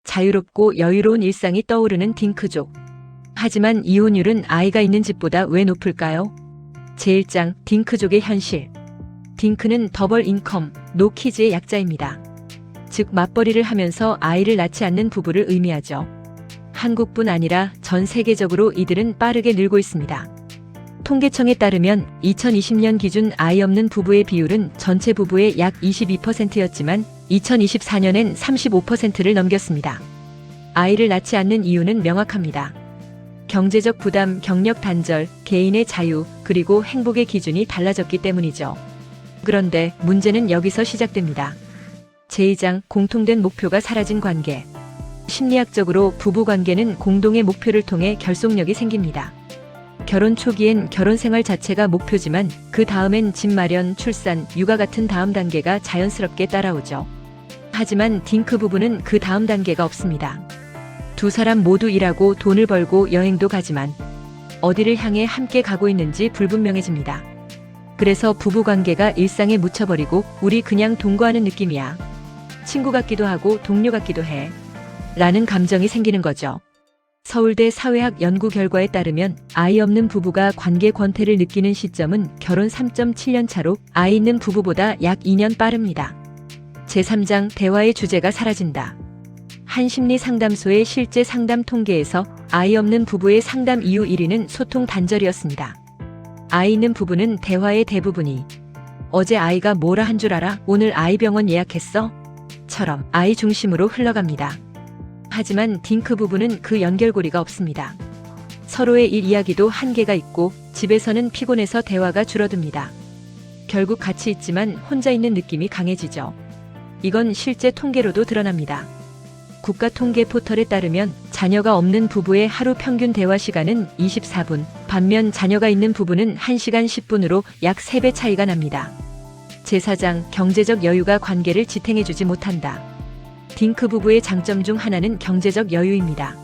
자유롭고 여유로운 일상이 떠오르는 딩크족. 하지만 이혼율은 아이가 있는 집보다 왜 높을까요? 제1장 딩크족의 현실. 딩크는 더블 인컴, 노 키즈의 약자입니다. 즉 맞벌이를 하면서 아이를 낳지 않는 부부를 의미하죠. 한국뿐 아니라 전 세계적으로 이들은 빠르게 늘고 있습니다. 통계청에 따르면 2020년 기준 아이 없는 부부의 비율은 전체 부부의 약 22%였지만 2024년엔 35%를 넘겼습니다. 아이를 낳지 않는 이유는 명확합니다. 경제적 부담, 경력 단절, 개인의 자유, 그리고 행복의 기준이 달라졌기 때문이죠. 그런데 문제는 여기서 시작됩니다. 제2장 공통된 목표가 사라진 관계. 심리학적으로 부부관계는 공동의 목표를 통해 결속력이 생깁니다. 결혼 초기엔 결혼 생활 자체가 목표지만 그 다음엔 집 마련, 출산, 육아 같은 다음 단계가 자연스럽게 따라오죠. 하지만 딩크 부부는 그 다음 단계가 없습니다. 두 사람 모두 일하고 돈을 벌고 여행도 가지만 어디를 향해 함께 가고 있는지 불분명해집니다. 그래서 부부관계가 일상에 묻혀버리고 우리 그냥 동거하는 느낌이야. 친구 같기도 하고 동료 같기도 해. 라는 감정이 생기는 거죠. 서울대 사회학 연구 결과에 따르면 아이 없는 부부가 관계 권태를 느끼는 시점은 결혼 3.7년 차로 아이 있는 부부보다 약 2년 빠릅니다. 제3장 대화의 주제가 사라진다. 한 심리 상담소의 실제 상담 통계에서 아이 없는 부부의 상담 이유 1위는 소통 단절이었습니다. 아이 있는 부부는 대화의 대부분이 어제 아이가 뭐라 한 줄 알아? 오늘 아이 병원 예약했어? 처럼 아이 중심으로 흘러갑니다. 하지만 딩크 부부는 그 연결고리가 없습니다. 서로의 일 이야기도 한계가 있고 집에서는 피곤해서 대화가 줄어듭니다. 결국 같이 있지만 혼자 있는 느낌이 강해지죠. 이건 실제 통계로도 드러납니다. 국가통계 포털에 따르면 자녀가 없는 부부의 하루 평균 대화 시간은 24분, 반면 자녀가 있는 부부는 1시간 10분으로 약 3배 차이가 납니다. 제4장 경제적 여유가 관계를 지탱해주지 못한다. 딩크 부부의 장점 중 하나는 경제적 여유입니다.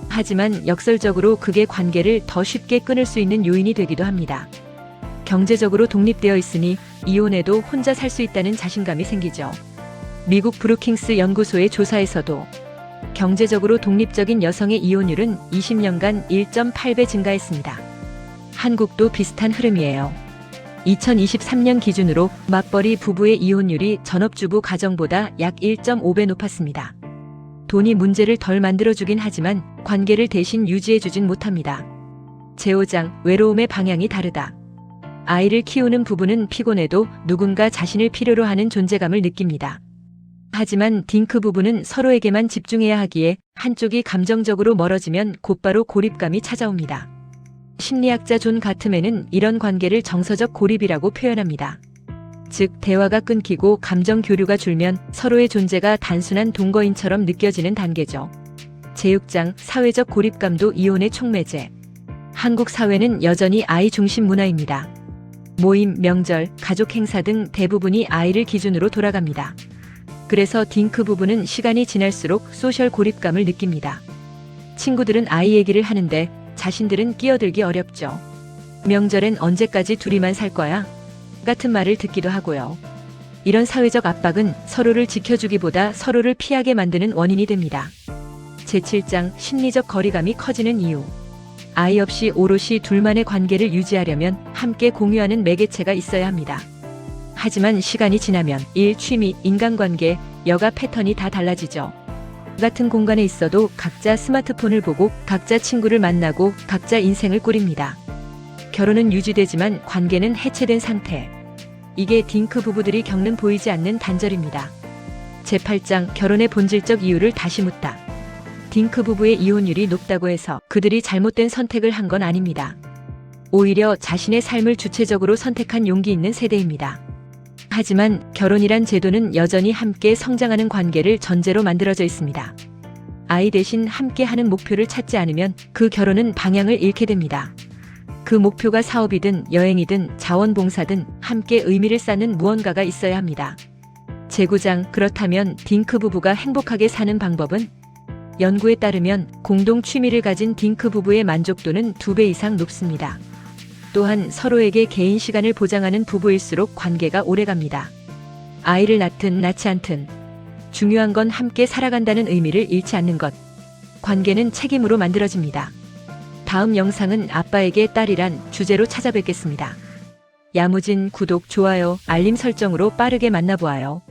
하지만 역설적으로 그게 관계를 더 쉽게 끊을 수 있는 요인이 되기도 합니다. 경제적으로 독립되어 있으니 이혼해도 혼자 살 수 있다는 자신감이 생기죠. 미국 브루킹스 연구소의 조사에서도 경제적으로 독립적인 여성의 이혼율은 20년간 1.8배 증가했습니다. 한국도 비슷한 흐름이에요. 2023년 기준으로 맞벌이 부부의 이혼율이 전업주부 가정보다 약 1.5배 높았습니다. 돈이 문제를 덜 만들어주긴 하지만 관계를 대신 유지해주진 못합니다. 제5장 외로움의 방향이 다르다. 아이를 키우는 부부는 피곤해도 누군가 자신을 필요로 하는 존재감을 느낍니다. 하지만 딩크 부부는 서로에게만 집중해야 하기에 한쪽이 감정적으로 멀어지면 곧바로 고립감이 찾아옵니다. 심리학자 존 가트맨은 이런 관계를 정서적 고립이라고 표현합니다. 즉, 대화가 끊기고 감정 교류가 줄면 서로의 존재가 단순한 동거인처럼 느껴지는 단계죠. 제6장 사회적 고립감도 이혼의 촉매제. 한국 사회는 여전히 아이 중심 문화입니다. 모임, 명절, 가족 행사 등 대부분이 아이를 기준으로 돌아갑니다. 그래서 딩크 부부는 시간이 지날수록 소셜 고립감을 느낍니다. 친구들은 아이 얘기를 하는데 자신들은 끼어들기 어렵죠. 명절엔 언제까지 둘이만 살 거야? 같은 말을 듣기도 하고요. 이런 사회적 압박은 서로를 지켜주기보다 서로를 피하게 만드는 원인이 됩니다. 제7장 심리적 거리감이 커지는 이유. 아이 없이 오롯이 둘만의 관계를 유지하려면 함께 공유하는 매개체가 있어야 합니다. 하지만 시간이 지나면 일, 취미, 인간관계, 여가 패턴이 다 달라지죠. 같은 공간에 있어도 각자 스마트폰을 보고 각자 친구를 만나고 각자 인생을 꾸립니다. 결혼은 유지되지만 관계는 해체된 상태. 이게 딩크 부부들이 겪는 보이지 않는 단절입니다. 제8장 결혼의 본질적 이유를 다시 묻다. 딩크 부부의 이혼율이 높다고 해서 그들이 잘못된 선택을 한 건 아닙니다. 오히려 자신의 삶을 주체적으로 선택한 용기 있는 세대입니다. 하지만 결혼이란 제도는 여전히 함께 성장하는 관계를 전제로 만들어져 있습니다. 아이 대신 함께하는 목표를 찾지 않으면 그 결혼은 방향을 잃게 됩니다. 그 목표가 사업이든 여행이든 자원봉사든 함께 의미를 쌓는 무언가가 있어야 합니다. 제9장 그렇다면 딩크 부부가 행복하게 사는 방법은? 연구에 따르면 공동 취미를 가진 딩크 부부의 만족도는 2배 이상 높습니다. 또한 서로에게 개인 시간을 보장하는 부부일수록 관계가 오래갑니다. 아이를 낳든 낳지 않든 중요한 건 함께 살아간다는 의미를 잃지 않는 것. 관계는 책임으로 만들어집니다. 다음 영상은 아빠에게 딸이란 주제로 찾아뵙겠습니다. 야무진 구독, 좋아요, 알림 설정으로 빠르게 만나보아요.